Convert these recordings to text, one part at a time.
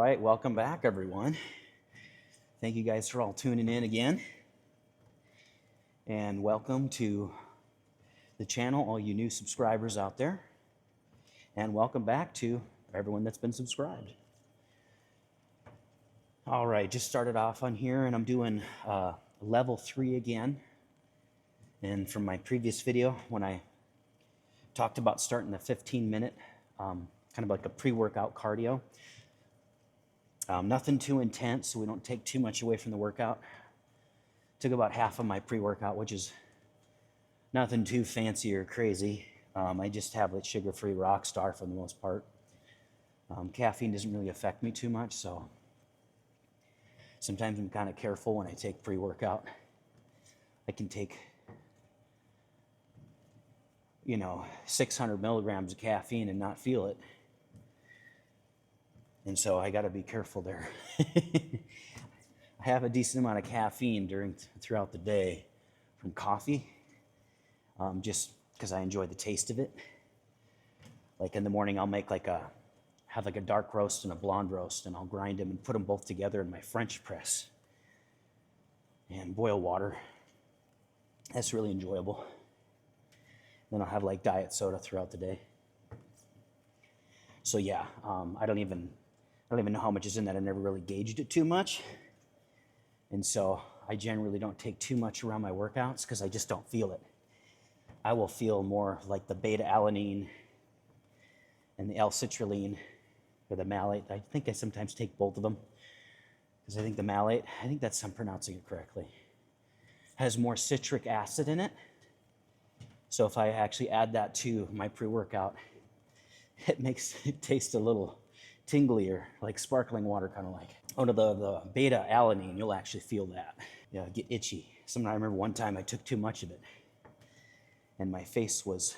right, welcome back, everyone. Thank you guys for all tuning in again. And welcome to the channel, all you new subscribers out there. And welcome back to everyone that's been subscribed. All right, just started off on here, and I'm doing level 3 again. And from my previous video, when I talked about starting the 15-minute, kind of like a pre-workout cardio. Nothing too intense, so we don't take too much away from the workout. Took about half of my pre-workout, which is nothing too fancy or crazy. I just have like sugar-free Rockstar for the most part. Caffeine doesn't really affect me too much, so sometimes I'm kind of careful when I take pre-workout. I can take, 600 milligrams of caffeine and not feel it. And so I got to be careful there. I have a decent amount of caffeine throughout the day from coffee, just because I enjoy the taste of it. Like in the morning, I'll make have a dark roast and a blonde roast, and I'll grind them and put them both together in my French press and boil water. That's really enjoyable. Then I'll have like diet soda throughout the day. So yeah, I don't even know how much is in that. I never really gauged it too much. And so I generally don't take too much around my workouts because I just don't feel it. I will feel more like the beta-alanine and the L-citrulline or the malate. I think I sometimes take both of them because I think the malate, I'm pronouncing it correctly, has more citric acid in it. So if I actually add that to my pre-workout, it makes it taste a little tinglier, like sparkling water, kind of like. Oh no, the beta-alanine, you'll actually feel that. Yeah, get itchy. I remember one time I took too much of it, and my face was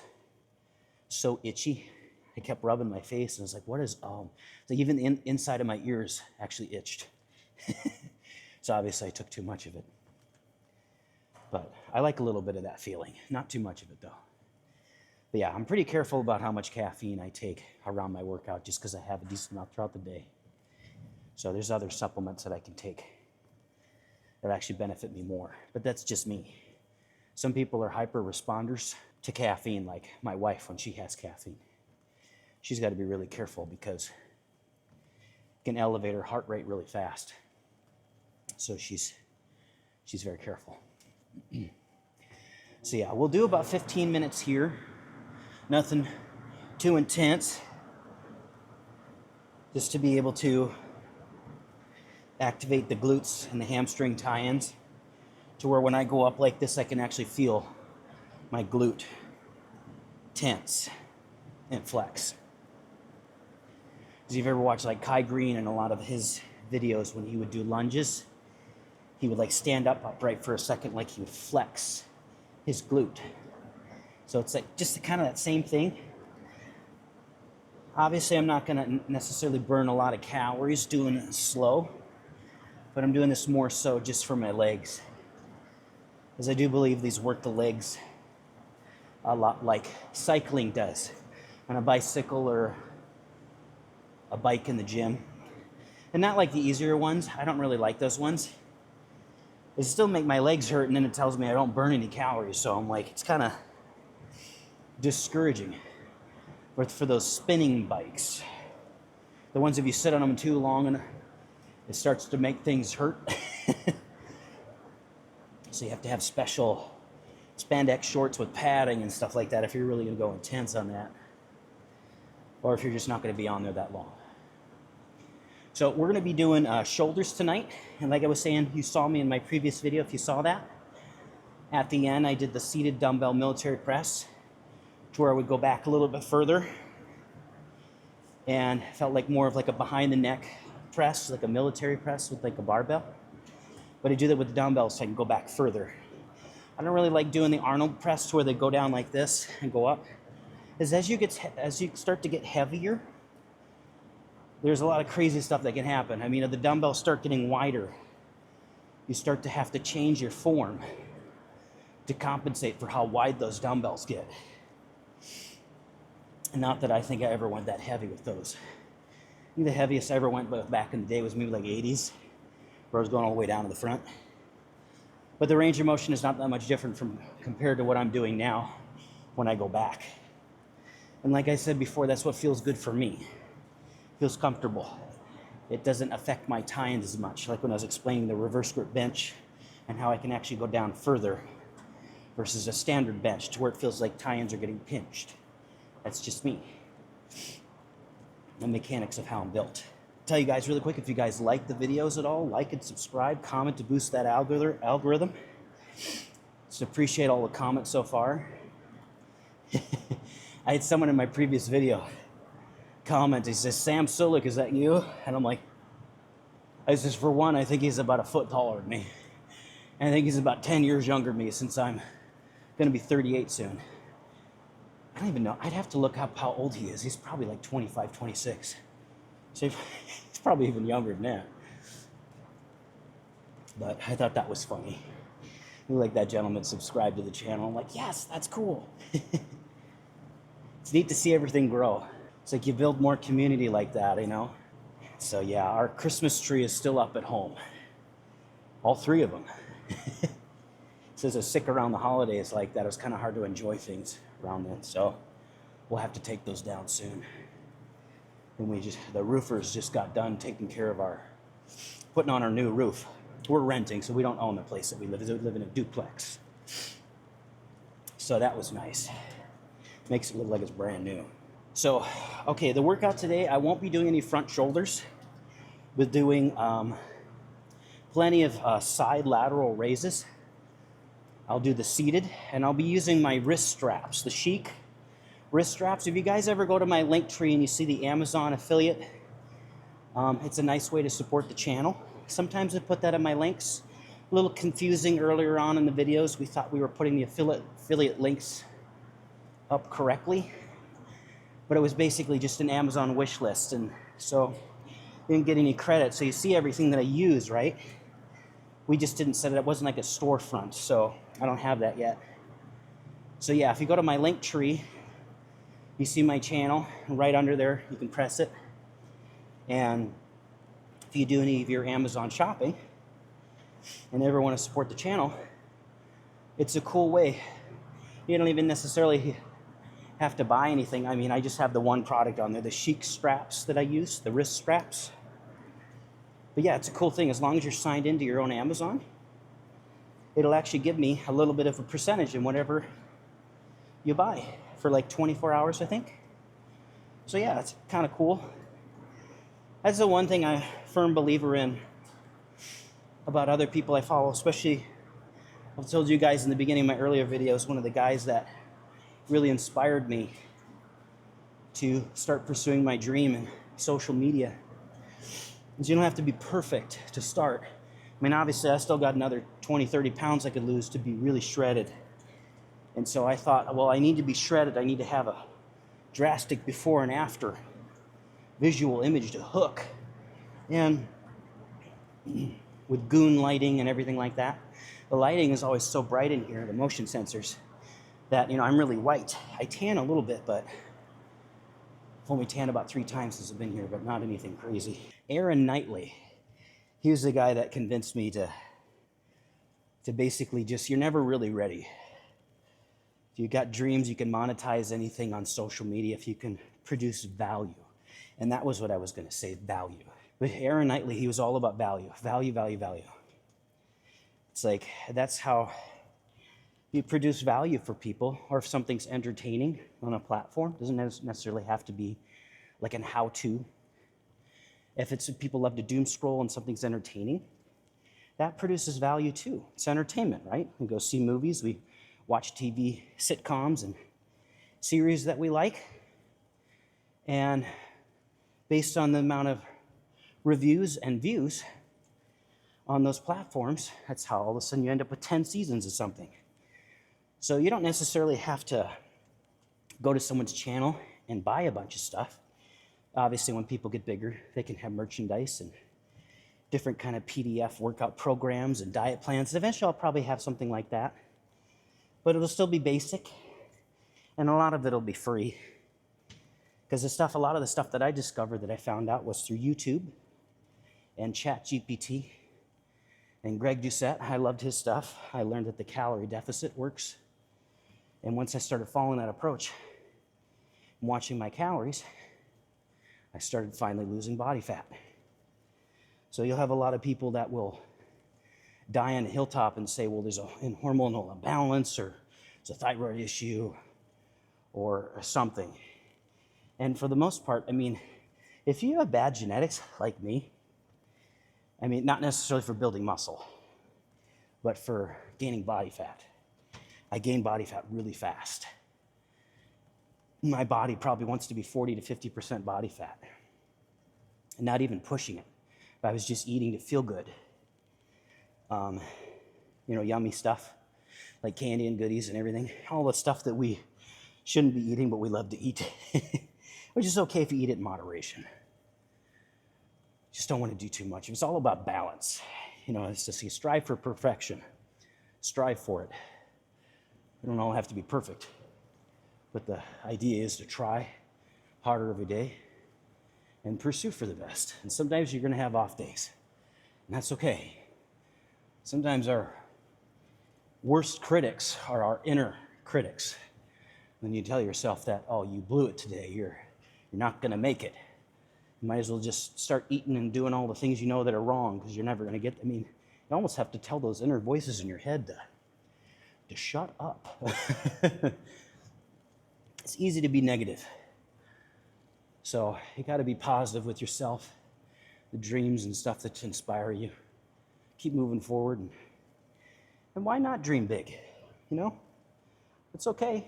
so itchy. I kept rubbing my face, and I was like, what is, so even the inside of my ears actually itched. So obviously I took too much of it. But I like a little bit of that feeling. Not too much of it, though. But yeah, I'm pretty careful about how much caffeine I take around my workout just because I have a decent amount throughout the day. So there's other supplements that I can take that actually benefit me more. But that's just me. Some people are hyper responders to caffeine, like my wife when she has caffeine. She's got to be really careful because it can elevate her heart rate really fast. So she's very careful. So yeah, we'll do about 15 minutes here. Nothing too intense. Just to be able to activate the glutes and the hamstring tie-ins to where when I go up like this, I can actually feel my glute tense and flex. If you've ever watched like Kai Green and a lot of his videos when he would do lunges, he would like stand up upright for a second, like he would flex his glute. So it's like just kind of that same thing. Obviously, I'm not gonna necessarily burn a lot of calories doing it slow, but I'm doing this more so just for my legs. Because I do believe these work the legs a lot like cycling does on a bicycle or a bike in the gym. And not like the easier ones. I don't really like those ones. They still make my legs hurt, and then it tells me I don't burn any calories. So I'm like, it's kind of discouraging. But for those spinning bikes, the ones if you sit on them too long and it starts to make things hurt. So you have to have special spandex shorts with padding and stuff like that if you're really going to go intense on that. Or if you're just not going to be on there that long. So we're going to be doing shoulders tonight. And like I was saying, you saw me in my previous video, if you saw that. At the end, I did the seated dumbbell military press to where I would go back a little bit further. And felt like more of like a behind the neck press, like a military press with like a barbell. But I do that with the dumbbells so I can go back further. I don't really like doing the Arnold press to where they go down like this and go up. Because as you start to get heavier, there's a lot of crazy stuff that can happen. I mean, if the dumbbells start getting wider, you start to have to change your form to compensate for how wide those dumbbells get. Not that I think I ever went that heavy with those. think the heaviest I ever went back in the day was maybe like 80s, where I was going all the way down to the front. But the range of motion is not that much different from compared to what I'm doing now when I go back. And like I said before, that's what feels good for me. Feels comfortable. It doesn't affect my tie-ins as much, like when I was explaining the reverse grip bench and how I can actually go down further versus a standard bench to where it feels like tie-ins are getting pinched. That's just me. The mechanics of how I'm built. Tell you guys really quick, if you guys like the videos at all, like and subscribe, comment to boost that algorithm. Just appreciate all the comments so far. I had someone in my previous video comment, he says, "Sam Solik, is that you?" And I'm like, I says, for one, I think he's about a foot taller than me. And I think he's about 10 years younger than me, since I'm gonna be 38 soon. I don't even know, I'd have to look up how old he is. He's probably like 25, 26. So he's probably even younger than that. But I thought that was funny. Like that gentleman subscribed to the channel. I'm like, yes, that's cool. It's neat to see everything grow. It's like you build more community like that, you know? So yeah, our Christmas tree is still up at home. All three of them. Says it's sick around the holidays like that. It was kind of hard to enjoy things around then. So we'll have to take those down soon. And the roofers just got done taking care of putting on our new roof. We're renting, so we don't own the place that we live in. We live in a duplex. So that was nice. Makes it look like it's brand new. So, okay, the workout today, I won't be doing any front shoulders. We're doing plenty of side lateral raises. I'll do the seated, and I'll be using my wrist straps, the Chic wrist straps. If you guys ever go to my LinkTree and you see the Amazon affiliate, it's a nice way to support the channel. Sometimes I put that in my links. A little confusing earlier on in the videos. We thought we were putting the affiliate links up correctly, but it was basically just an Amazon wish list, and so you didn't get any credit. So you see everything that I use, right? We just didn't set it up. It wasn't like a storefront, so I don't have that yet. So yeah, if you go to my LinkTree, you see my channel, and right under there, you can press it. And if you do any of your Amazon shopping and ever want to support the channel, it's a cool way. You don't even necessarily have to buy anything. I mean, I just have the one product on there, the Chic straps that I use, the wrist straps. But yeah, it's a cool thing. As long as you're signed into your own Amazon, it'll actually give me a little bit of a percentage in whatever you buy for like 24 hours, I think. So yeah, it's kind of cool. That's the one thing I'm a firm believer in about other people I follow, especially, I've told you guys in the beginning of my earlier videos, one of the guys that really inspired me to start pursuing my dream in social media is you don't have to be perfect to start. I mean, obviously, I still got another 20, 30 pounds I could lose to be really shredded. And so I thought, well, I need to be shredded. I need to have a drastic before and after visual image to hook. And with goon lighting and everything like that, the lighting is always so bright in here, the motion sensors, that, you know, I'm really white. I tan a little bit, but I've only tanned about 3 times since I've been here, but not anything crazy. Aaron Knightley, he was the guy that convinced me to basically just, you're never really ready. If you've got dreams, you can monetize anything on social media if you can produce value. And that was what I was going to say, value. But Aaron Knightley, he was all about value. Value, value, value. It's like, that's how you produce value for people, or if something's entertaining on a platform. Doesn't necessarily have to be like an how-to. If it's people love to doom scroll and something's entertaining, that produces value too. It's entertainment, right? We go see movies, we watch TV sitcoms and series that we like, and based on the amount of reviews and views on those platforms, that's how all of a sudden you end up with 10 seasons of something. So you don't necessarily have to go to someone's channel and buy a bunch of stuff. Obviously, when people get bigger, they can have merchandise and different kind of PDF workout programs and diet plans. Eventually, I'll probably have something like that. But it'll still be basic, and a lot of it will be free. Because a lot of the stuff that I discovered that I found out was through YouTube and ChatGPT and Greg Doucette. I loved his stuff. I learned that the calorie deficit works. And once I started following that approach and watching my calories, I started finally losing body fat. So you'll have a lot of people that will die on a hilltop and say, well, there's a hormonal imbalance, or it's a thyroid issue, or something. And for the most part, I mean, if you have bad genetics like me, I mean, not necessarily for building muscle, but for gaining body fat. I gain body fat really fast. My body probably wants to be 40 to 50% body fat, and not even pushing it. If I was just eating to feel good, you know, yummy stuff like candy and goodies and everything, all the stuff that we shouldn't be eating, but we love to eat, which is okay if you eat it in moderation. Just don't want to do too much. It's all about balance. You know, it's just you strive for perfection. Strive for it. We don't all have to be perfect, but the idea is to try harder every day and pursue for the best. And sometimes you're going to have off days, and that's okay. Sometimes our worst critics are our inner critics. When you tell yourself that, oh, you blew it today, you're not going to make it. You might as well just start eating and doing all the things you know that are wrong, because you're never going to get, I mean, you almost have to tell those inner voices in your head to shut up. It's easy to be negative. So you got to be positive with yourself, the dreams and stuff that inspire you. Keep moving forward. And why not dream big? You know, it's okay.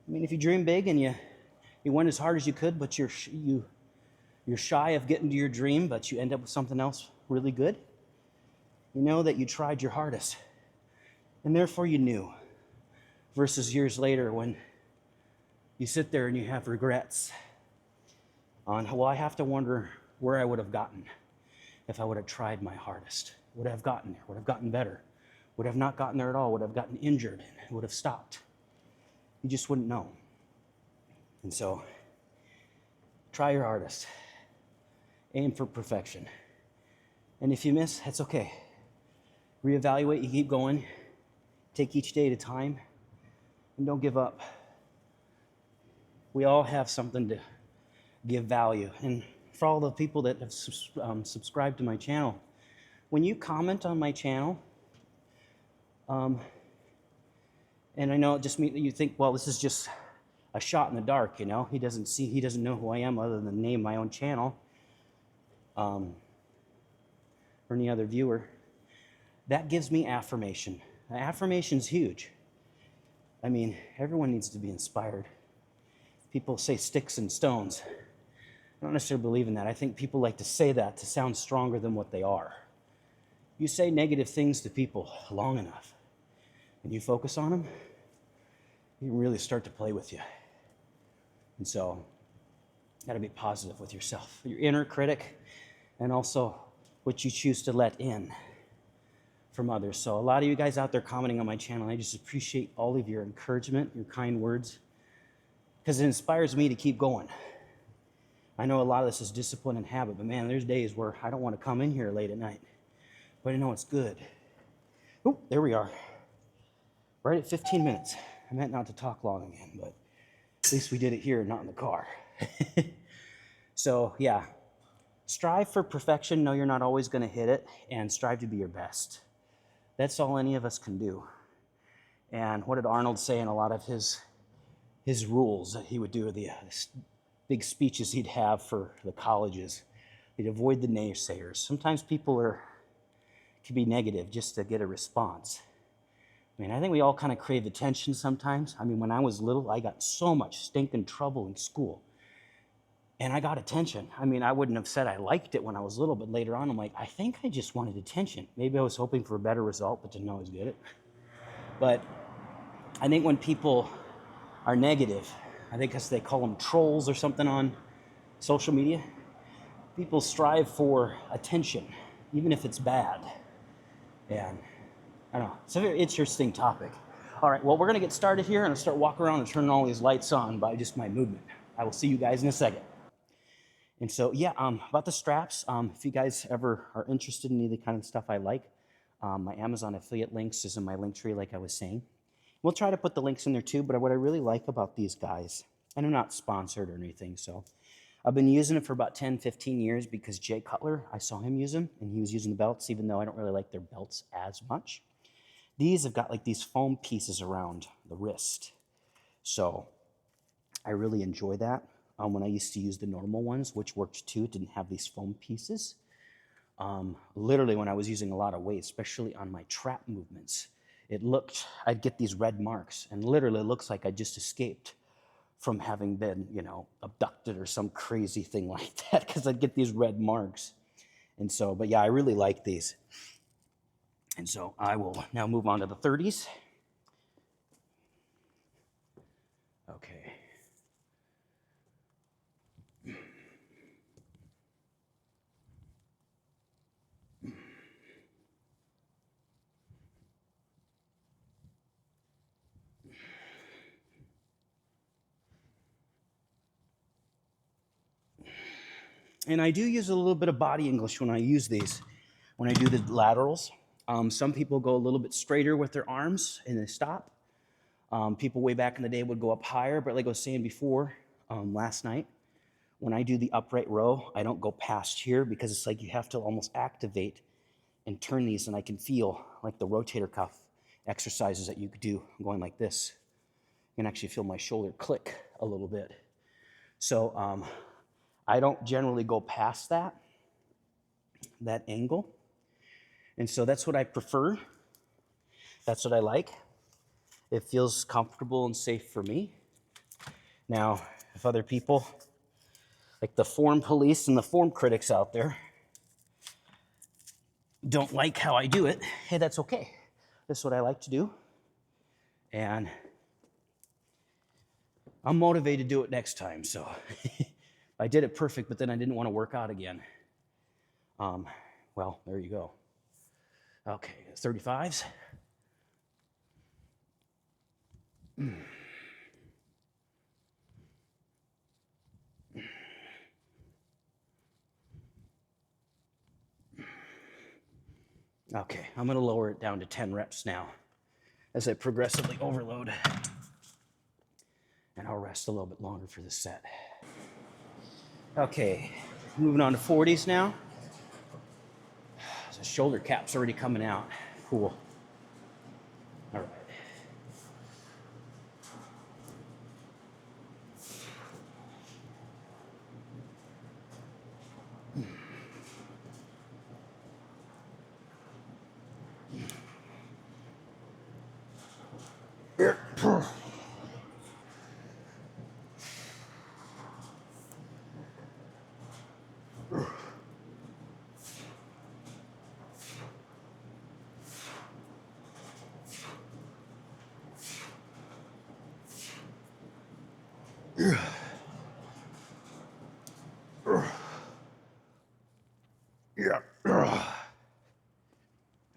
I mean, if you dream big and you went as hard as you could, but you're shy of getting to your dream, but you end up with something else really good, you know that you tried your hardest, and therefore you knew. Versus years later when you sit there and you have regrets on, well, I have to wonder where I would have gotten if I would have tried my hardest. Would I have gotten there? Would I have gotten better? Would I have not gotten there at all? Would I have gotten injured and would have stopped? You just wouldn't know. And so, try your hardest. Aim for perfection. And if you miss, that's okay. Reevaluate, you keep going. Take each day at a time. And don't give up. We all have something to give value. And for all the people that have subscribed to my channel, when you comment on my channel, and I know it just means that you think, well, this is just a shot in the dark, you know. He doesn't know who I am other than the name of my own channel, or any other viewer. That gives me affirmation. Affirmation's huge. I mean, everyone needs to be inspired. People say sticks and stones. I don't necessarily believe in that. I think people like to say that to sound stronger than what they are. You say negative things to people long enough, and you focus on them, you really start to play with you. And so, you gotta be positive with yourself, your inner critic, and also what you choose to let in from others. So a lot of you guys out there commenting on my channel, I just appreciate all of your encouragement, your kind words, because it inspires me to keep going. I know a lot of this is discipline and habit, but man, there's days where I don't want to come in here late at night, but I know it's good. Oh, there we are. Right at 15 minutes. I meant not to talk long again, but at least we did it here, not in the car. So yeah, strive for perfection. Know you're not always going to hit it, and strive to be your best. That's all any of us can do. And what did Arnold say in a lot of his rules that he would do, the big speeches he'd have for the colleges? He'd avoid the naysayers. Sometimes people can be negative just to get a response. I mean, I think we all kind of crave attention sometimes. I mean, when I was little, I got so much stinking trouble in school. And I got attention. I mean, I wouldn't have said I liked it when I was little, but later on, I'm like, I think I just wanted attention. Maybe I was hoping for a better result, but didn't always get it. But I think when people are negative, I think because they call them trolls or something on social media, people strive for attention, even if it's bad. And I don't know, it's a very interesting topic. All right, well, we're gonna get started here and I'll start walking around and turning all these lights on by just my movement. I will see you guys in a second. And so, yeah, about the straps, if you guys ever are interested in any of the kind of stuff I like, my Amazon affiliate links is in my Linktree, like I was saying. We'll try to put the links in there too, but what I really like about these guys, and I'm not sponsored or anything, so I've been using it for about 10, 15 years because Jay Cutler, I saw him use them, and he was using the belts, even though I don't really like their belts as much. These have got like these foam pieces around the wrist. So I really enjoy that. When I used to use the normal ones, which worked too, it didn't have these foam pieces. Literally when I was using a lot of weight, especially on my trap movements, I'd get these red marks, and literally it looks like I just escaped from having been, abducted or some crazy thing like that, because I'd get these red marks. And so, but yeah, I really like these. And so I will now move on to the 30s. Okay. And I do use a little bit of body English when I use these, when I do the laterals. Some people go a little bit straighter with their arms and they stop. People way back in the day would go up higher, but like I was saying before, last night, when I do the upright row, I don't go past here because it's like you have to almost activate and turn these, and I can feel like the rotator cuff exercises that you could do going like this. You can actually feel my shoulder click a little bit. So I don't generally go past that angle. And so that's what I prefer. That's what I like. It feels comfortable and safe for me. Now, if other people, like the form police and the form critics out there, don't like how I do it, hey, that's okay. That's what I like to do. And I'm motivated to do it next time. So I did it perfect, but then I didn't want to work out again. Well, there you go. Okay, 35s. Okay, I'm going to lower it down to 10 reps now as I progressively overload. And I'll rest a little bit longer for this set. Okay, moving on to 40s now. The shoulder cap's already coming out. Cool. All right.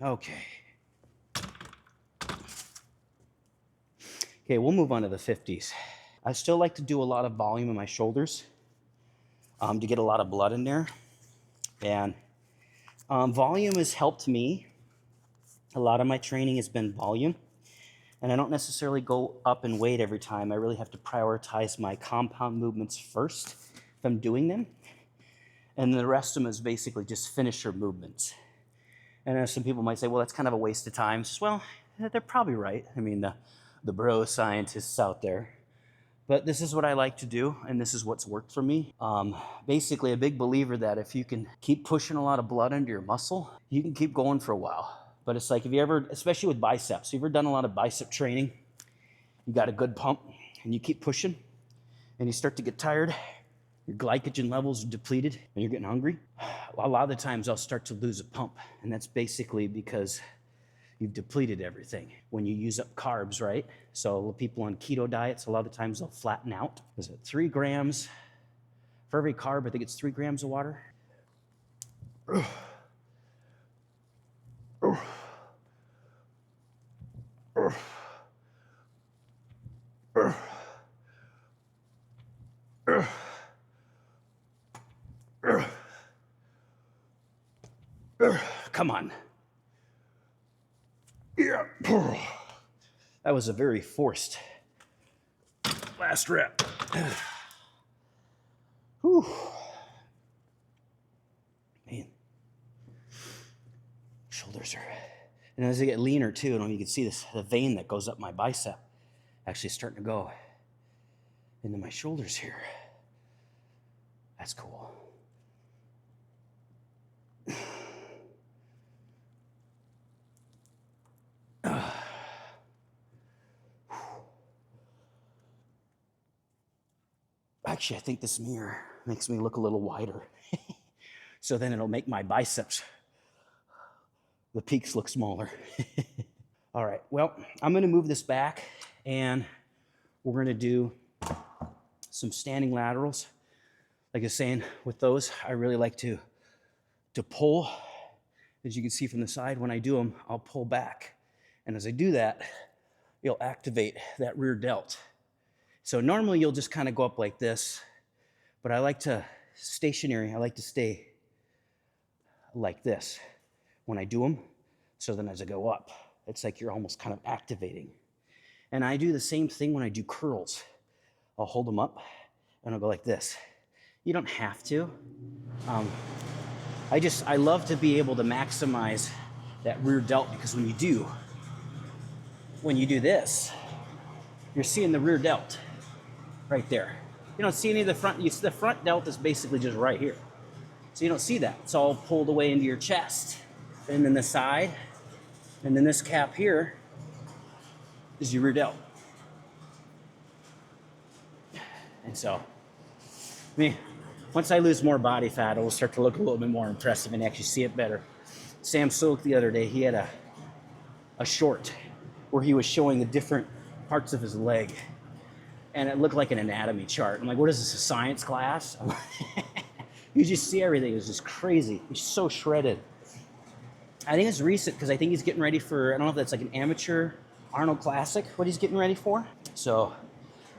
Okay. Okay, we'll move on to the 50s. I still like to do a lot of volume in my shoulders to get a lot of blood in there. And volume has helped me. A lot of my training has been volume. And I don't necessarily go up in weight every time. I really have to prioritize my compound movements first if I'm doing them. And the rest of them is basically just finisher movements. And some people might say, well, that's kind of a waste of time. Well, they're probably right. I mean, the bro scientists out there. But this is what I like to do, and this is what's worked for me. Basically, a big believer that if you can keep pushing a lot of blood into your muscle, you can keep going for a while. But it's like, if you ever, especially with biceps, you ever done a lot of bicep training, you got a good pump, and you keep pushing, and you start to get tired, your glycogen levels are depleted, and you're getting hungry. A lot of the times I'll start to lose a pump, and that's basically because you've depleted everything. When you use up carbs, right? So people on keto diets, a lot of the times they'll flatten out. Is it 3 grams? For every carb, I think it's 3 grams of water. Come on. Yeah. That was a very forced last rep. Whew. Man. Shoulders are, and as they get leaner too, and you can see this, the vein that goes up my bicep actually starting to go into my shoulders here. That's cool. Actually, I think this mirror makes me look a little wider. So then it'll make my biceps, the peaks, look smaller. All right, well, I'm gonna move this back and we're gonna do some standing laterals. Like I was saying, with those, I really like to pull. As you can see from the side, when I do them, I'll pull back. And as I do that, you'll activate that rear delt. So normally you'll just kind of go up like this, but I like to stationary. I like to stay like this when I do them. So then as I go up, it's like you're almost kind of activating. And I do the same thing when I do curls. I'll hold them up and I'll go like this. You don't have to. I love to be able to maximize that rear delt, because when you do this, you're seeing the rear delt right there. You don't see any of the front. The front delt is basically just right here. So you don't see that. It's all pulled away into your chest. And then the side, and then this cap here is your rear delt. And so, once I lose more body fat, it will start to look a little bit more impressive and actually see it better. Sam Silk the other day, he had a short where he was showing the different parts of his leg, and it looked like an anatomy chart. I'm like, what is this, a science class? You just see everything. It was just crazy. He's so shredded. I think it's recent because I think he's getting ready for, I don't know if that's like an amateur Arnold Classic, what he's getting ready for. So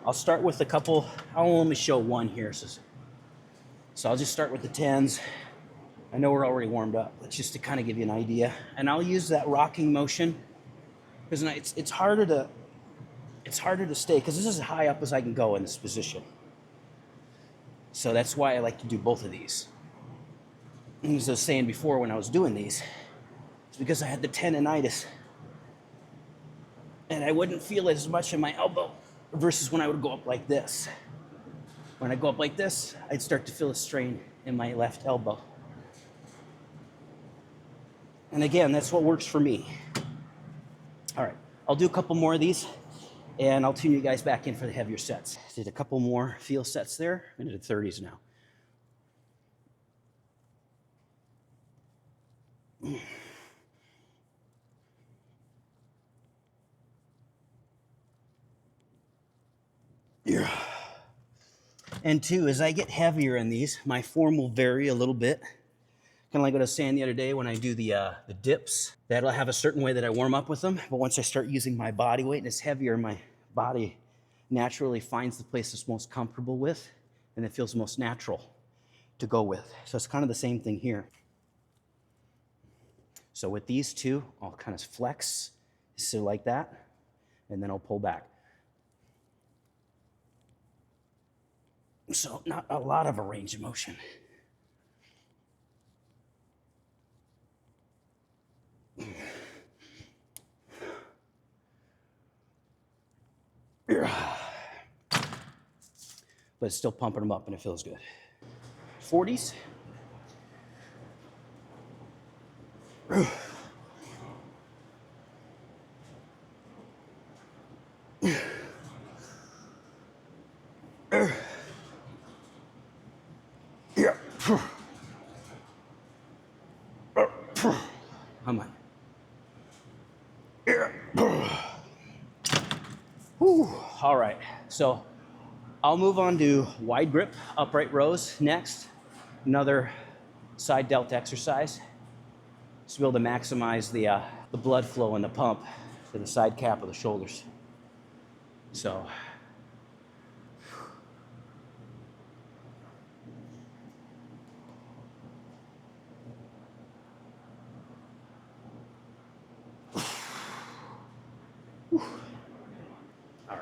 I'll start with a couple. I'll only show one here. So I'll just start with the 10s. I know we're already warmed up, but just to kind of give you an idea. And I'll use that rocking motion because it's harder to stay, because this is as high up as I can go in this position. So that's why I like to do both of these. And as I was saying before, when I was doing these, it's because I had the tendonitis and I wouldn't feel it as much in my elbow versus when I would go up like this. When I go up like this, I'd start to feel a strain in my left elbow. And again, that's what works for me. All right, I'll do a couple more of these and I'll tune you guys back in for the heavier sets. Did a couple more feel sets there. I'm into the 30s now. Yeah. And two, as I get heavier in these, my form will vary a little bit. Kind of like what I was saying the other day when I do the dips. That'll have a certain way that I warm up with them. But once I start using my body weight and it's heavier, my body naturally finds the place it's most comfortable with and it feels most natural to go with. So it's kind of the same thing here. So with these two, I'll kind of flex, so like that, and then I'll pull back. So not a lot of a range of motion. But it's still pumping them up and it feels good. 40s. Come on. Whew. All right, so I'll move on to wide grip upright rows next. Another side delt exercise to be able to maximize the blood flow and the pump to the side cap of the shoulders. So All right.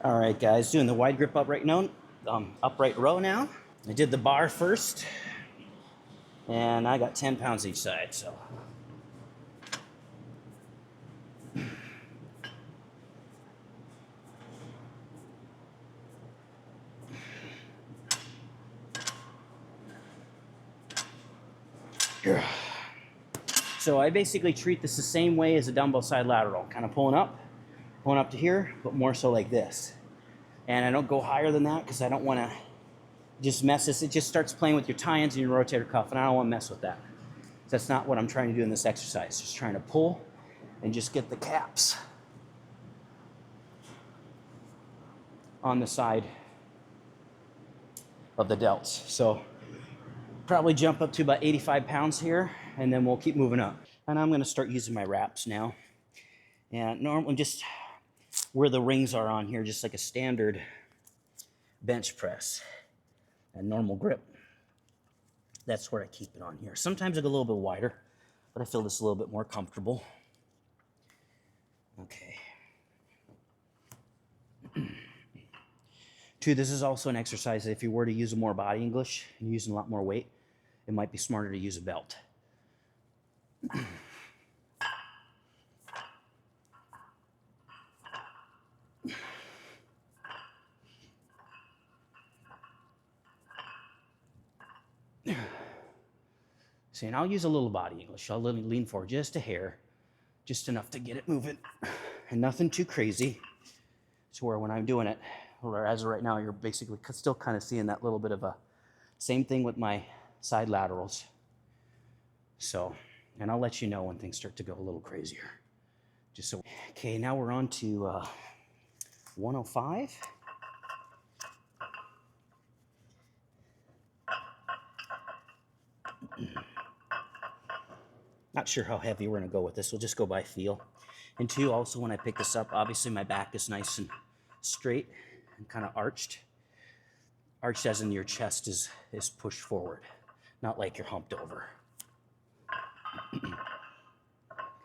All right, guys, doing the wide grip upright row now. I did the bar first, and I got 10 pounds each side, so. So I basically treat this the same way as a dumbbell side lateral, kind of pulling up to here, but more so like this. And I don't go higher than that because I don't want to just mess this. It just starts playing with your tie-ins and your rotator cuff, and I don't want to mess with that. That's not what I'm trying to do in this exercise. Just trying to pull and just get the caps on the side of the delts. So probably jump up to about 85 pounds here, and then we'll keep moving up. And I'm gonna start using my wraps now. And normally just where the rings are on here, just like a standard bench press and normal grip. That's where I keep it on here. Sometimes I go a little bit wider, but I feel this a little bit more comfortable. Okay. Two, this is also an exercise that if you were to use more body English and using a lot more weight, it might be smarter to use a belt. See, and I'll use a little body English. I'll lean forward just a hair, just enough to get it moving, and nothing too crazy. To where when I'm doing it, or as of right now, you're basically still kind of seeing that little bit of a same thing with my side laterals. So, and I'll let you know when things start to go a little crazier. Just so. Okay, now we're on to 105. Not sure how heavy we're gonna go with this. We'll just go by feel. And two, also when I pick this up, obviously my back is nice and straight and kind of arched. Arched as in your chest is pushed forward, not like you're humped over.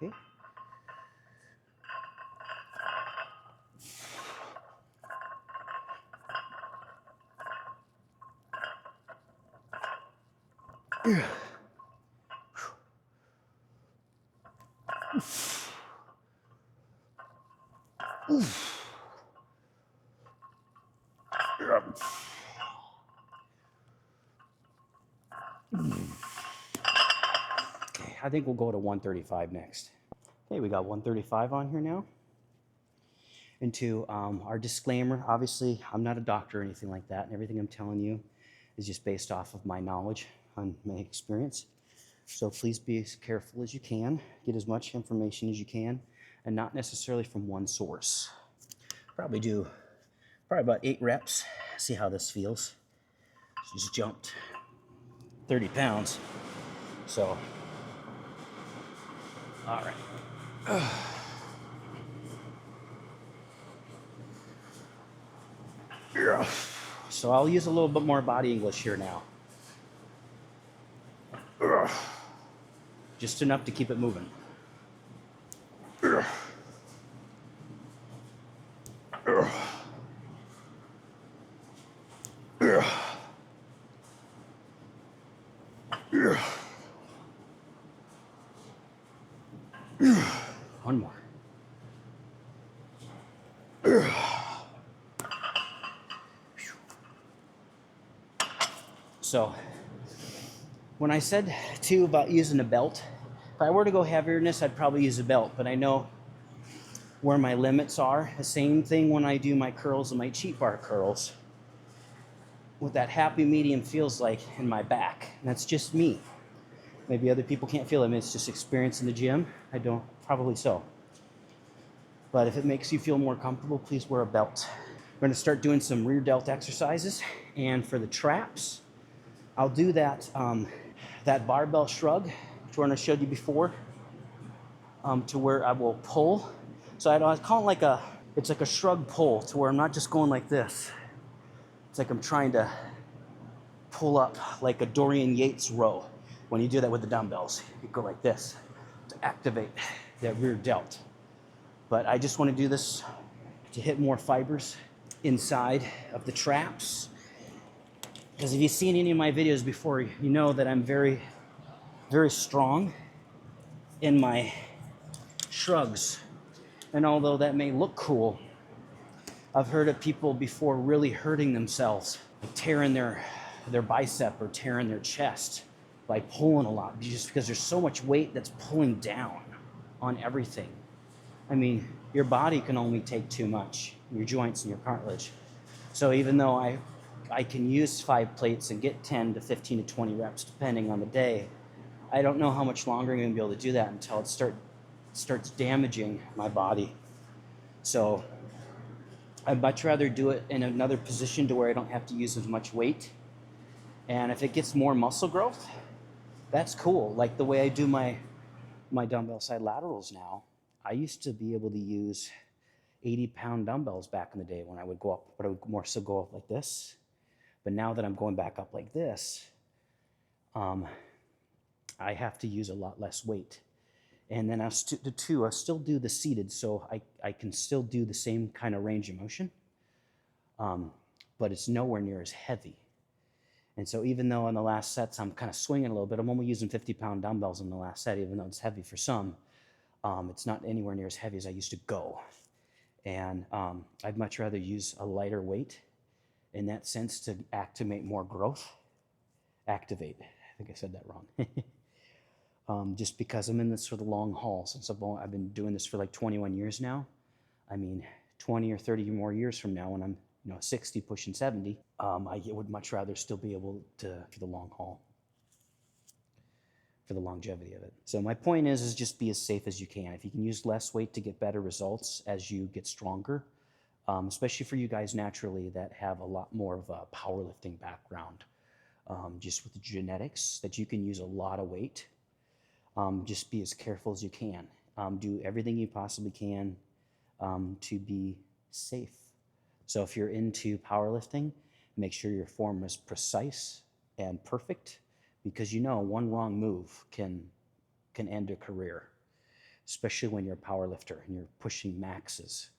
Okay. Okay, I think we'll go to 135 next. Okay, we got 135 on here now. into our disclaimer. Obviously, I'm not a doctor or anything like that, and everything I'm telling you is just based off of my knowledge and my experience. So please be as careful as you can, get as much information as you can, and not necessarily from one source. Probably about 8 reps, see how this feels. Just jumped 30 pounds. So, all right. So I'll use a little bit more body English here now. Just enough to keep it moving. One more. So when I said too about using a belt, if I were to go heavier than this, I'd probably use a belt, but I know where my limits are. The same thing when I do my curls and my cheat bar curls. What that happy medium feels like in my back. And that's just me. Maybe other people can't feel it. I mean, it's just experience in the gym. I don't, probably so. But if it makes you feel more comfortable, please wear a belt. We're gonna start doing some rear delt exercises. And for the traps, I'll do that, that barbell shrug, which one I showed you before, to where I will pull. So I call it like it's like a shrug pull, to where I'm not just going like this. It's like I'm trying to pull up like a Dorian Yates row. When you do that with the dumbbells, you go like this to activate that rear delt. But I just want to do this to hit more fibers inside of the traps. Because if you've seen any of my videos before, you know that I'm very, very strong in my shrugs. And although that may look cool, I've heard of people before really hurting themselves, like tearing their bicep or tearing their chest by pulling a lot, just because there's so much weight that's pulling down on everything. I mean, your body can only take too much, your joints and your cartilage. So even though I can use 5 plates and get 10 to 15 to 20 reps depending on the day, I don't know how much longer I'm gonna be able to do that until it starts damaging my body. So I'd much rather do it in another position to where I don't have to use as much weight. And if it gets more muscle growth, that's cool. Like the way I do my dumbbell side laterals now, I used to be able to use 80-pound dumbbells back in the day when I would go up, but I would more so go up like this. But now that I'm going back up like this, I have to use a lot less weight. And then I still do the seated, so I can still do the same kind of range of motion, but it's nowhere near as heavy. And so even though in the last sets I'm kind of swinging a little bit, I'm only using 50-pound dumbbells in the last set, even though it's heavy for some, it's not anywhere near as heavy as I used to go. And I'd much rather use a lighter weight in that sense to activate more growth. Activate, I think I said that wrong. Just because I'm in this for the long haul. Since I've been doing this for like 21 years now. I mean, 20 or 30 more years from now when I'm 60 pushing 70, I would much rather still be able to, for the long haul, for the longevity of it. So my point is just be as safe as you can. If you can use less weight to get better results as you get stronger, especially for you guys naturally that have a lot more of a powerlifting background, just with the genetics that you can use a lot of weight. Just be as careful as you can. Do everything you possibly can to be safe. So if you're into powerlifting, make sure your form is precise and perfect, because one wrong move can end a career, especially when you're a powerlifter and you're pushing maxes.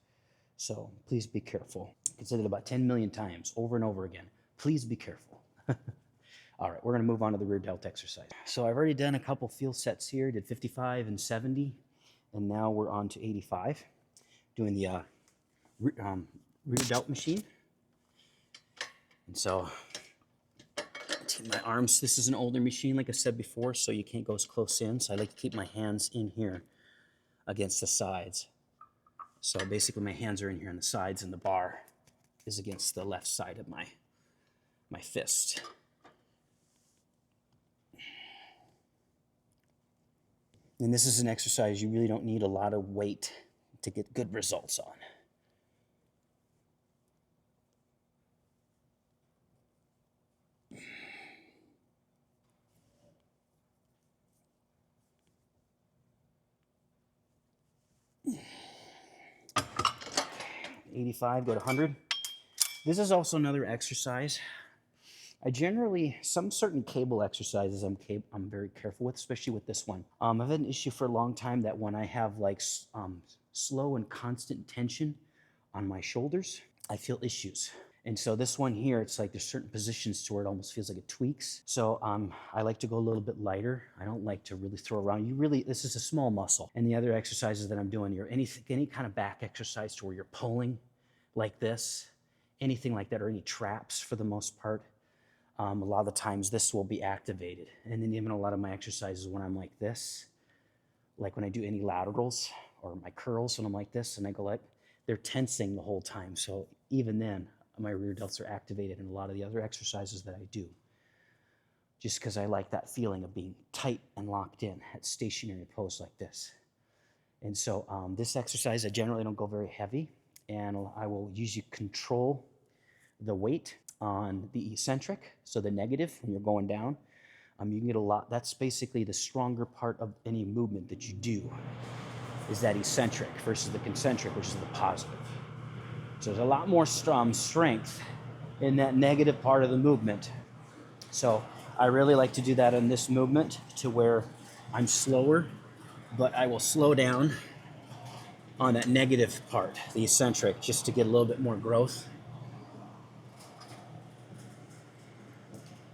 So please be careful. I said it about 10 million times over and over again. Please be careful. All right, we're gonna move on to the rear delt exercise. So I've already done a couple field sets here, did 55 and 70, and now we're on to 85, doing the rear delt machine. And so, take my arms, this is an older machine, like I said before, so you can't go as close in, so I like to keep my hands in here against the sides So basically my hands are in here on the sides and the bar is against the left side of my fist. And this is an exercise you really don't need a lot of weight to get good results on. $85, go to 100. This is also another exercise. I generally, some certain cable exercises I'm very careful with, especially with this one. I've had an issue for a long time that when I have like slow and constant tension on my shoulders, I feel issues. And so this one here, it's like there's certain positions to where it almost feels like it tweaks. So I like to go a little bit lighter. I don't like to really throw around. This is a small muscle. And the other exercises that I'm doing here, any kind of back exercise to where you're pulling like this, anything like that, or any traps for the most part, a lot of the times this will be activated. And then even a lot of my exercises when I'm like this, like when I do any laterals or my curls when I'm like this and I go like, they're tensing the whole time. So even then, my rear delts are activated in a lot of the other exercises that I do. Just because I like that feeling of being tight and locked in at stationary pose like this. And so this exercise, I generally don't go very heavy, and I will usually control the weight on the eccentric, so the negative when you're going down. You can get a lot, that's basically the stronger part of any movement that you do, is that eccentric versus the concentric, which is the positive. So there's a lot more strength in that negative part of the movement. So I really like to do that in this movement to where I'm slower, but I will slow down on that negative part, the eccentric, just to get a little bit more growth.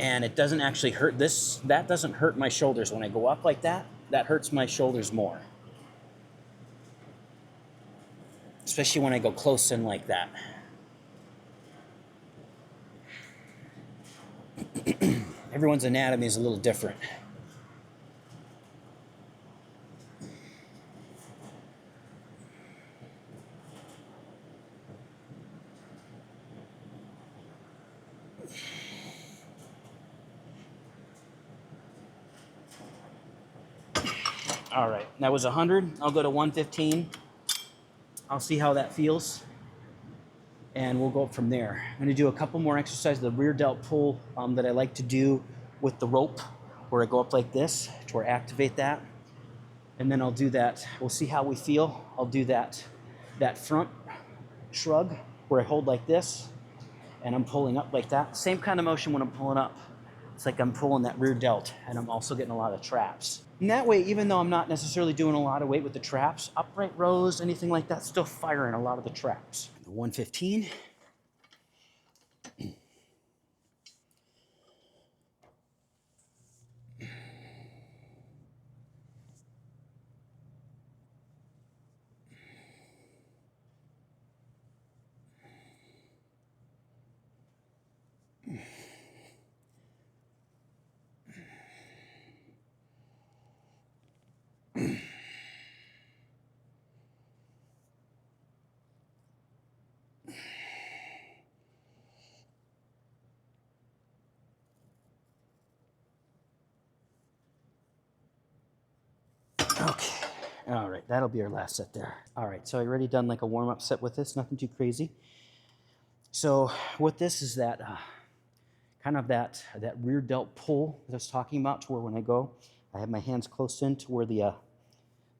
And it doesn't actually hurt that doesn't hurt my shoulders. When I go up like that, that hurts my shoulders more. Especially when I go close in like that. Everyone's anatomy is a little different. All right, that was 100. I'll go to 115. I'll see how that feels, and we'll go up from there. I'm gonna do a couple more exercises, the rear delt pull that I like to do with the rope, where I go up like this to where I activate that. And then I'll do that, we'll see how we feel. I'll do that front shrug where I hold like this, and I'm pulling up like that. Same kind of motion when I'm pulling up. It's like I'm pulling that rear delt, and I'm also getting a lot of traps. And that way, even though I'm not necessarily doing a lot of weight with the traps, upright rows, anything like that, still firing a lot of the traps. The 115. Okay, all right, that'll be our last set there. All right, so I already done like a warm-up set with this, nothing too crazy. So what this is that kind of that rear delt pull that I was talking about, to where when I go, I have my hands close in to where the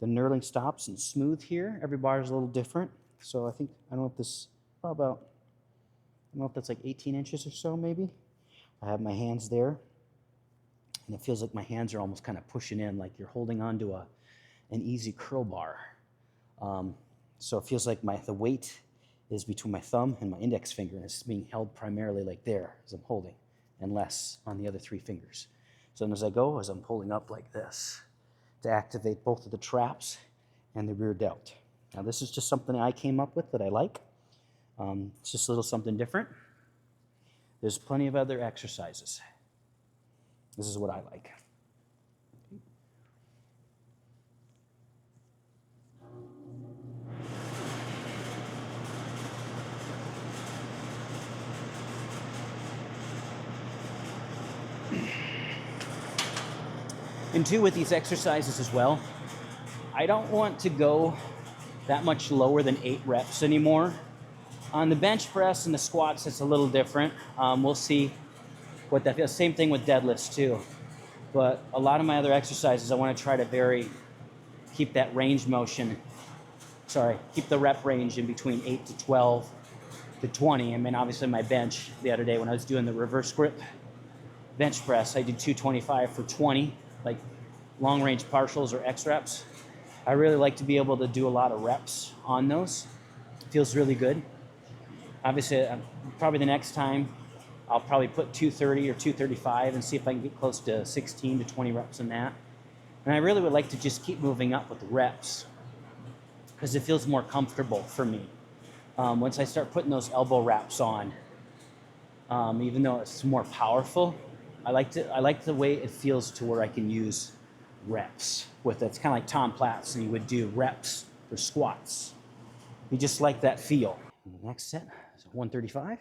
knurling stops and smooth here. Every bar is a little different. So I think, I don't know if this, about, I don't know if that's like 18 inches or so maybe. I have my hands there, and it feels like my hands are almost kind of pushing in, like you're holding on to an easy curl bar. So it feels like the weight is between my thumb and my index finger, and it's being held primarily like there as I'm holding, and less on the other three fingers. So as I go, as I'm pulling up like this, to activate both of the traps and the rear delt. Now this is just something I came up with that I like. It's just a little something different. There's plenty of other exercises. This is what I like. And two, with these exercises as well, I don't want to go that much lower than 8 reps anymore. On the bench press and the squats, it's a little different. We'll see what that feels. Same thing with deadlifts too. But a lot of my other exercises, I want to try to keep that range motion, keep the rep range in between 8 to 12 to 20. I mean, obviously my bench the other day when I was doing the reverse grip bench press, I did 225 for 20, like long range partials or X reps. I really like to be able to do a lot of reps on those. It feels really good. Obviously, probably the next time, I'll probably put 230 or 235 and see if I can get close to 16 to 20 reps in that. And I really would like to just keep moving up with the reps because it feels more comfortable for me. Once I start putting those elbow wraps on, even though it's more powerful, I like the way it feels to where I can use reps with it. It's kind of like Tom Platz, and you would do reps for squats. You just like that feel. And the next set is 135.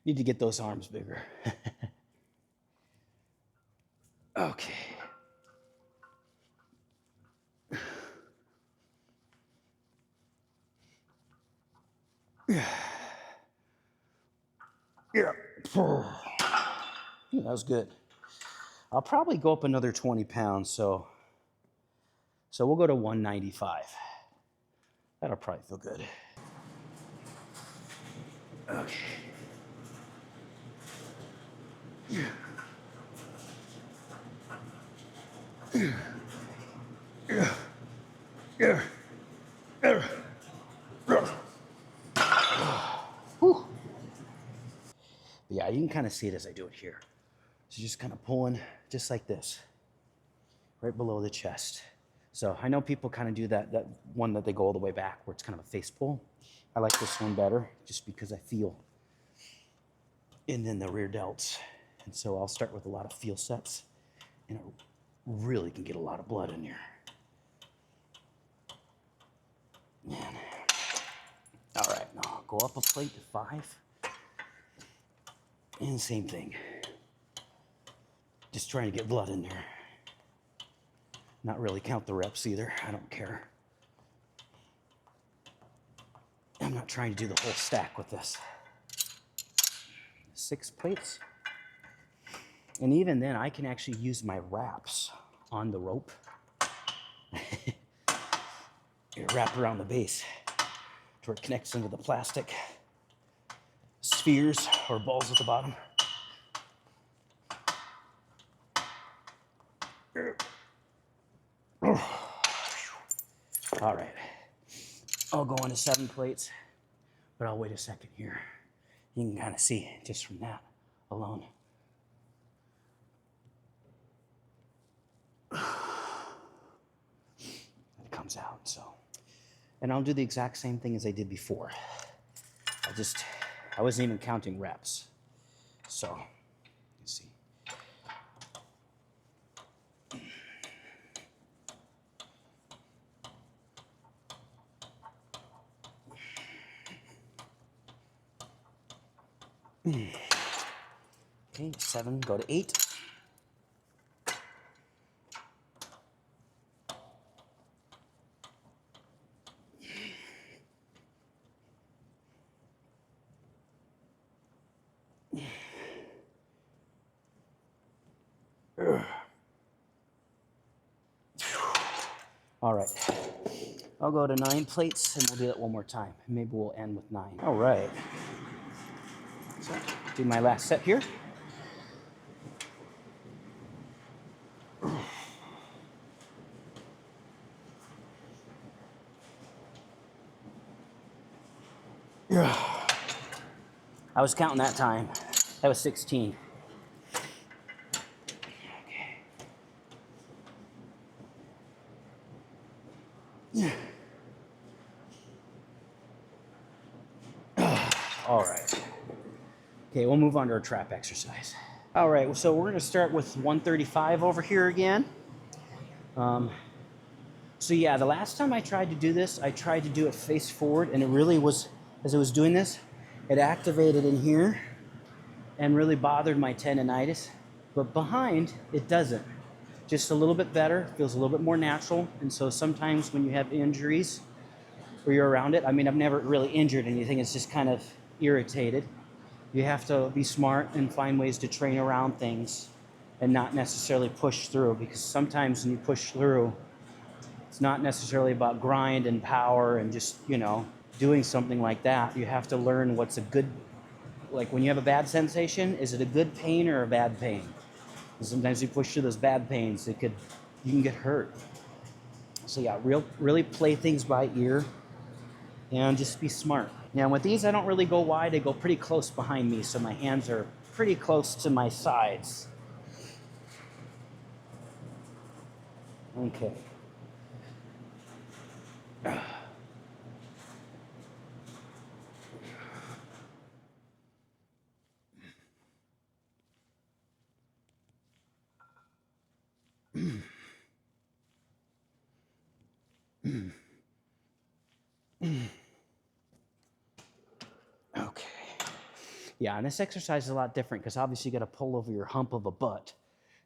Need to get those arms bigger. Okay. Yeah. That was good. I'll probably go up another 20 pounds, so we'll go to 195. That'll probably feel good. Okay. Yeah, you can kind of see it as I do it here. So just kind of pulling just like this, right below the chest. So I know people kind of do that one that they go all the way back where it's kind of a face pull. I like this one better just because I feel. And then the rear delts. And so I'll start with a lot of feel sets, and it really can get a lot of blood in here. Man. All right, now I'll go up a plate to 5. And same thing. Just trying to get blood in there. Not really count the reps either. I don't care. I'm not trying to do the whole stack with this. 6 plates. And even then, I can actually use my wraps on the rope. Wrap around the base to where it connects into the plastic spheres or balls at the bottom. All right, I'll go on to 7 plates, but I'll wait a second here. You can kind of see just from that, alone. It comes out, so. And I'll do the exact same thing as I did before. I wasn't even counting reps. So, let's see. Okay, 7, go to 8. All right, I'll go to 9 plates and we'll do that one more time. Maybe we'll end with 9. All right, so do my last set here. I was counting that time. That was 16. All right. Okay, we'll move on to our trap exercise. All right, so we're gonna start with 135 over here again. So yeah, the last time I tried to do this, I tried to do it face forward, and it really was, as I was doing this, it activated in here and really bothered my tendonitis. But behind, it doesn't. Just a little bit better, feels a little bit more natural. And so sometimes when you have injuries or you're around it, I mean, I've never really injured anything, it's just kind of irritated. You have to be smart and find ways to train around things and not necessarily push through, because sometimes when you push through, it's not necessarily about grind and power and just, you know, doing something like that. You have to learn what's a good, like when you have a bad sensation, is it a good pain or a bad pain? And sometimes you push through those bad pains, you can get hurt. So yeah, really play things by ear and just be smart. Now with these, I don't really go wide, I go pretty close behind me, so my hands are pretty close to my sides. Okay. Okay. Yeah, and this exercise is a lot different because obviously you got to pull over your hump of a butt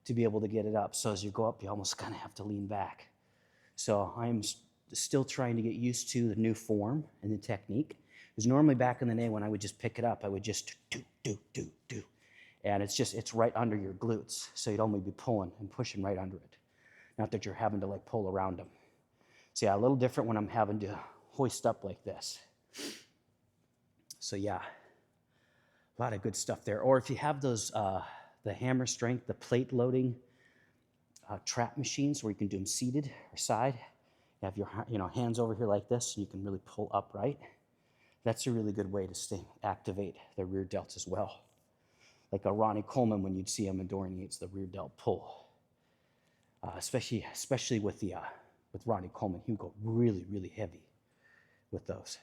to be able to get it up. So as you go up, you almost kind of have to lean back. So I'm still trying to get used to the new form and the technique. Because normally back in the day when I would just pick it up, I would just do. And it's right under your glutes. So you'd only be pulling and pushing right under it. Not that you're having to like pull around them. So yeah, a little different when I'm having to hoist up like this. So yeah, a lot of good stuff there. Or if you have those, the hammer strength, the plate loading trap machines where you can do them seated or side, you have your hands over here like this, and you can really pull upright. That's a really good way to activate the rear delts as well. Like a Ronnie Coleman, when you'd see him in Doring, it's the rear delt pull. Especially with Ronnie Coleman, he would go really heavy with those.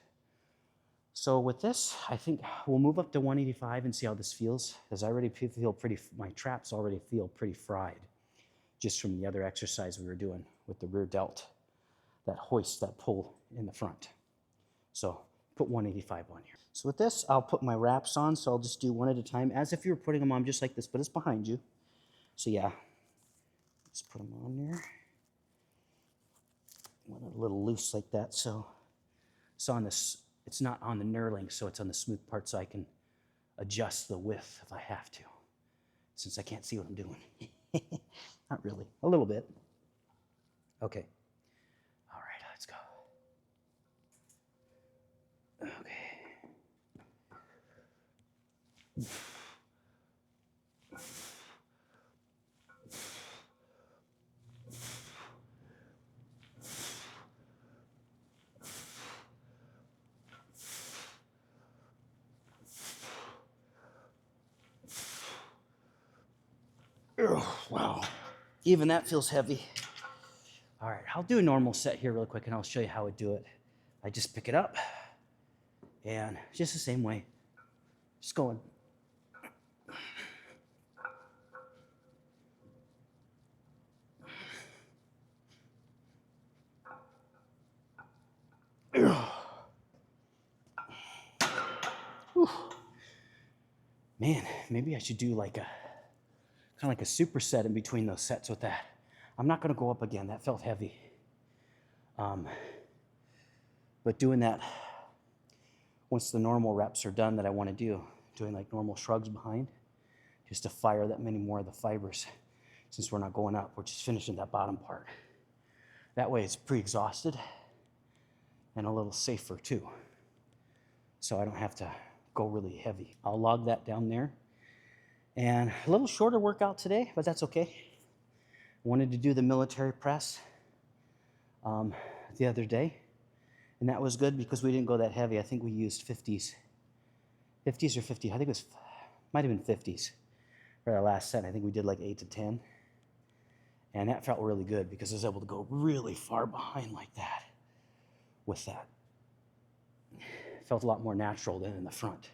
So with this, I think we'll move up to 185 and see how this feels, because I already feel my traps already feel pretty fried, just from the other exercise we were doing with the rear delt, that hoist, that pull in the front. So put 185 on here. So with this, I'll put my wraps on, so I'll just do one at a time, as if you were putting them on just like this, but it's behind you. So yeah, let's put them on there. Want it a little loose like that, so it's on this. It's not on the knurling, so it's on the smooth part, so I can adjust the width if I have to, since I can't see what I'm doing. Not really, a little bit. Okay. All right, let's go. Okay. Wow. Even that feels heavy. All right, I'll do a normal set here real quick and I'll show you how I do it. I just pick it up and just the same way. Just going. Man, maybe I should do like a kind of like a superset in between those sets with that. I'm not going to go up again. That felt heavy. But doing that once the normal reps are done that I want to do, doing like normal shrugs behind, just to fire that many more of the fibers. Since we're not going up, we're just finishing that bottom part. That way it's pre-exhausted and a little safer too. So I don't have to go really heavy. I'll log that down there. And a little shorter workout today, but that's okay. Wanted to do the military press the other day. And that was good because we didn't go that heavy. I think we used 50s. 50s or 50, I think it was, might have been 50s for our last set. I think we did like 8 to 10. And that felt really good because I was able to go really far behind like that with that. It felt a lot more natural than in the front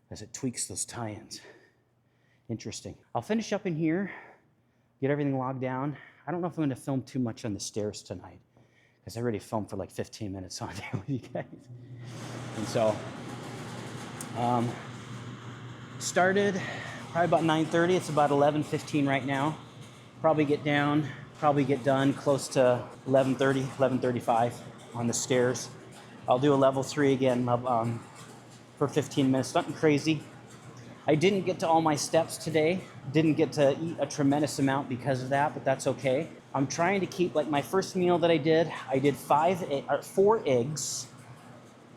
as it tweaks those tie-ins. Interesting. I'll finish up in here, get everything logged down. I don't know if I'm going to film too much on the stairs tonight because I already filmed for like 15 minutes on there with you guys. And so, started probably about 9:30. It's about 11:15 right now. Probably get done close to 11:30, 11:35 on the stairs. I'll do a level 3 again for 15 minutes, nothing crazy. I didn't get to all my steps today. Didn't get to eat a tremendous amount because of that, but that's okay. I'm trying to keep, like my first meal that I did 4 eggs,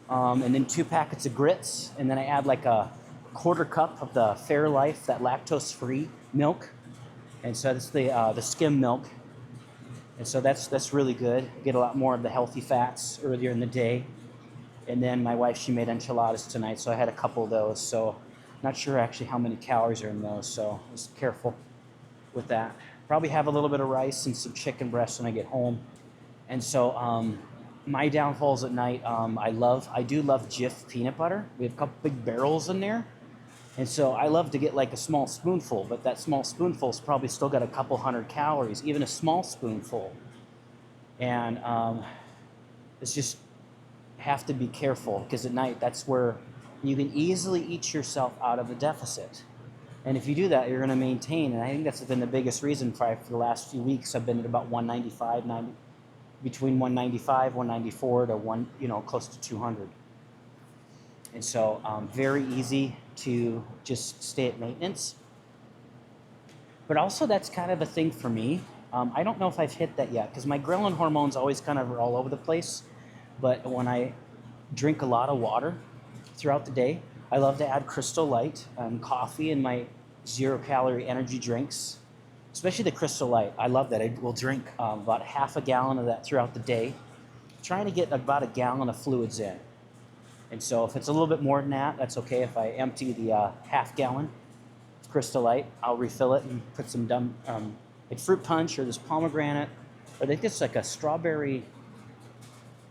and then 2 packets of grits, and then I add like a 1/4 cup of the Fairlife, that lactose-free milk. And so that's the skim milk. And so that's really good. Get a lot more of the healthy fats earlier in the day. And then my wife, she made enchiladas tonight, so I had a couple of those. So not sure actually how many calories are in those, so just careful with that. Probably have a little bit of rice and some chicken breast when I get home. And so my downfalls at night, I do love Jif peanut butter. We have a couple big barrels in there. And so I love to get like a small spoonful, but that small spoonful's probably still got a couple hundred calories, even a small spoonful. And it's just have to be careful because at night that's where you can easily eat yourself out of a deficit. And if you do that, you're going to maintain. And I think that's been the biggest reason for the last few weeks. I've been at about 195, between 195, 194 to close to 200. And so very easy to just stay at maintenance. But also that's kind of a thing for me. I don't know if I've hit that yet because my ghrelin hormones always kind of are all over the place. But when I drink a lot of water throughout the day, I love to add Crystal Light and coffee in my 0-calorie energy drinks, especially the Crystal Light. I love that. I will drink about 1/2 gallon of that throughout the day, trying to get about 1 gallon of fluids in. And so if it's a little bit more than that, that's okay. If I empty the 1/2 gallon of Crystal Light, I'll refill it and put some like fruit punch or this pomegranate, or I think it's like a strawberry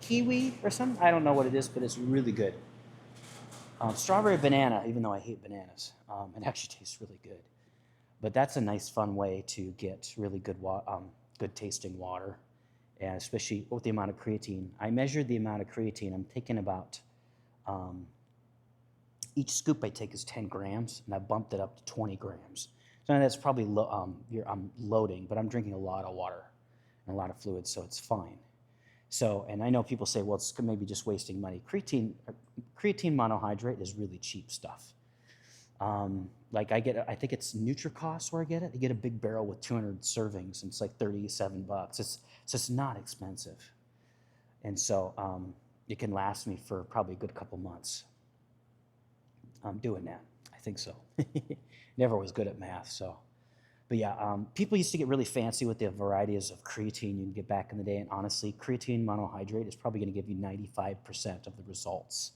kiwi or something. I don't know what it is, but it's really good. Strawberry banana, even though I hate bananas, it actually tastes really good. But that's a nice, fun way to get really good, good tasting water, and especially with the amount of creatine. I measured the amount of creatine. I'm taking about each scoop I take is 10 grams, and I bumped it up to 20 grams. So that's probably I'm loading, but I'm drinking a lot of water and a lot of fluids, so it's fine. So, and I know people say, well, it's maybe just wasting money. Creatine monohydrate is really cheap stuff. Like I think it's Nutricost where I get it. You get a big barrel with 200 servings, and it's like $37. It's just not expensive. And so it can last me for probably a good couple months. I'm doing that. I think so. Never was good at math, so. But yeah, people used to get really fancy with the varieties of creatine you can get back in the day, and honestly, creatine monohydrate is probably going to give you 95% of the results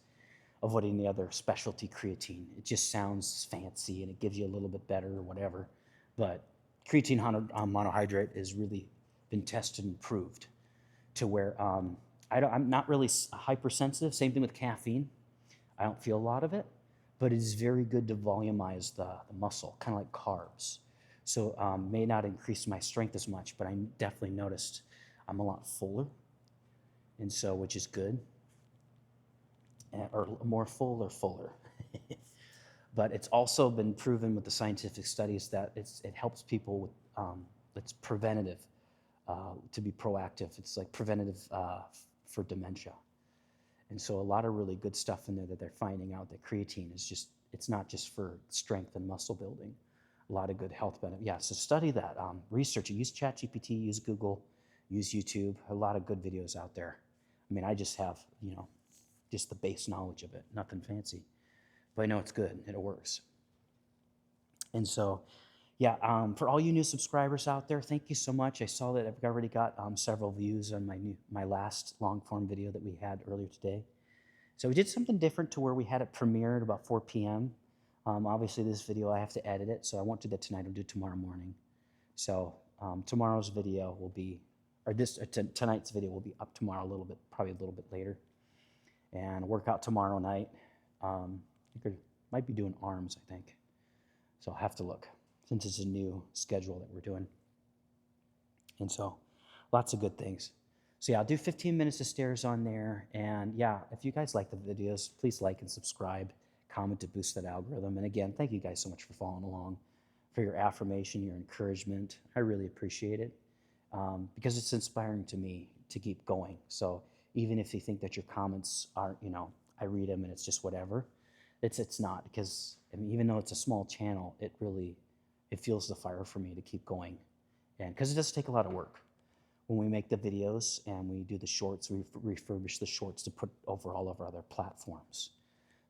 of what any other specialty creatine. It just sounds fancy and it gives you a little bit better or whatever, but creatine monohydrate has really been tested and proved to where I'm not really hypersensitive. Same thing with caffeine. I don't feel a lot of it, but it is very good to volumize the muscle, kind of like carbs. So may not increase my strength as much, but I definitely noticed I'm a lot fuller, and so which is good, or more full or fuller. But it's also been proven with the scientific studies that it helps people with, it's preventative, to be proactive. It's like preventative for dementia. And so a lot of really good stuff in there that they're finding out that creatine is just, it's not just for strength and muscle building. A lot of good health benefits. Yeah, so study that. Research it. Use ChatGPT, use Google, use YouTube. A lot of good videos out there. I mean, I just have, just the base knowledge of it. Nothing fancy. But I know it's good and it works. And so, yeah, for all you new subscribers out there, thank you so much. I saw that I've already got several views on my last long form video that we had earlier today. So we did something different to where we had it premiere at about 4 p.m. Obviously, this video, I have to edit it, so I won't do that tonight. I'll do it tomorrow morning. So tomorrow's video will be, or tonight's video will be up tomorrow probably a little bit later. And workout tomorrow night. Might be doing arms, I think. So I'll have to look, since it's a new schedule that we're doing. And so lots of good things. So yeah, I'll do 15 minutes of stairs on there. And yeah, if you guys like the videos, please like and subscribe, comment to boost that algorithm. And again, thank you guys so much for following along, for your affirmation, your encouragement. I really appreciate it, because it's inspiring to me to keep going. So even if you think that your comments are, I read them and it's just whatever, it's not, because I mean, even though it's a small channel, it fuels the fire for me to keep going. And because it does take a lot of work. When we make the videos and we do the shorts, we refurbish the shorts to put over all of our other platforms.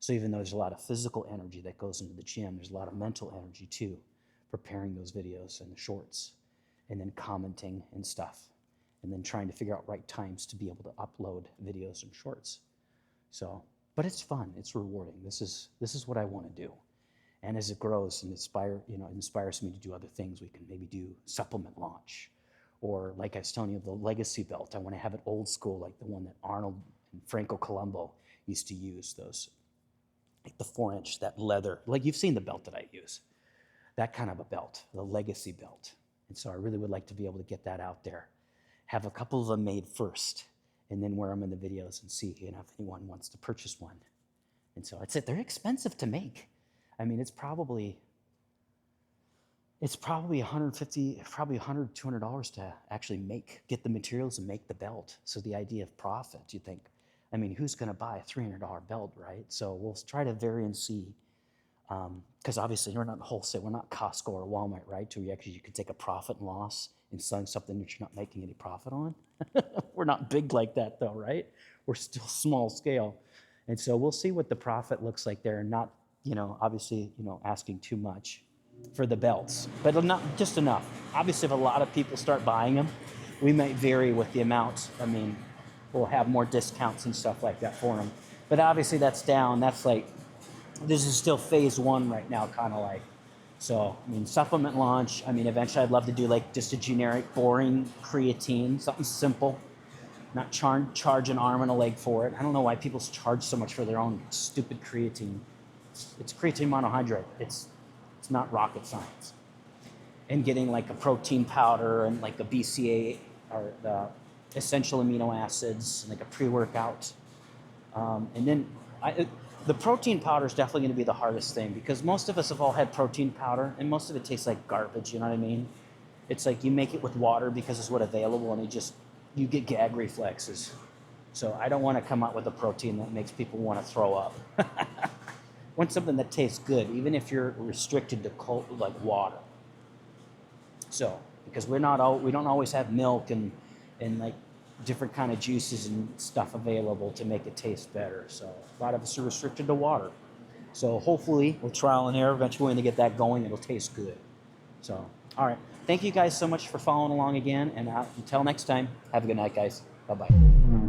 So even though there's a lot of physical energy that goes into the gym, there's a lot of mental energy too, preparing those videos and the shorts, and then commenting and stuff, and then trying to figure out right times to be able to upload videos and shorts. So, but it's fun, it's rewarding. This is what I want to do. And as it grows and inspires me to do other things, we can maybe do supplement launch. Or like I was telling you, the legacy belt, I want to have it old school, like the one that Arnold and Franco Columbu used to use, those, like the 4-inch, that leather, like you've seen the belt that I use, that kind of a belt, the legacy belt. And so I really would like to be able to get that out there, have a couple of them made first, and then wear them in the videos and see if anyone wants to purchase one. And so I'd say they're expensive to make. I mean, it's probably $150, probably $100, $200 to actually get the materials and make the belt. So the idea of profit, you think, I mean, who's going to buy a $300 belt, right? So we'll try to vary and see, because obviously we're not wholesale, we're not Costco or Walmart, right? So you could take a profit and loss and selling something that you're not making any profit on. We're not big like that though, right? We're still small scale. And so we'll see what the profit looks like there, and not, obviously, asking too much for the belts, but not just enough. Obviously, if a lot of people start buying them, we might vary with the amounts. I mean, we'll have more discounts and stuff like that for them. But obviously that's down. That's like, this is still phase 1 right now, kind of like. So, I mean, supplement launch, I mean, eventually I'd love to do like just a generic, boring creatine, something simple, not charge an arm and a leg for it. I don't know why people charge so much for their own stupid creatine. It's creatine monohydrate. It's not rocket science. And getting like a protein powder and like a BCA, or the essential amino acids, like a pre-workout. And then the protein powder is definitely going to be the hardest thing, because most of us have all had protein powder and most of it tastes like garbage, you know what I mean? It's like you make it with water because it's what's available, and you get gag reflexes. So I don't want to come out with a protein that makes people want to throw up. I want something that tastes good, even if you're restricted to cold, like water. So, because we don't always have milk and like different kind of juices and stuff available to make it taste better. So a lot of us are restricted to water. So hopefully, with trial and error, eventually when they get that going, it'll taste good. So, all right. Thank you guys so much for following along again. And until next time, have a good night, guys. Bye-bye.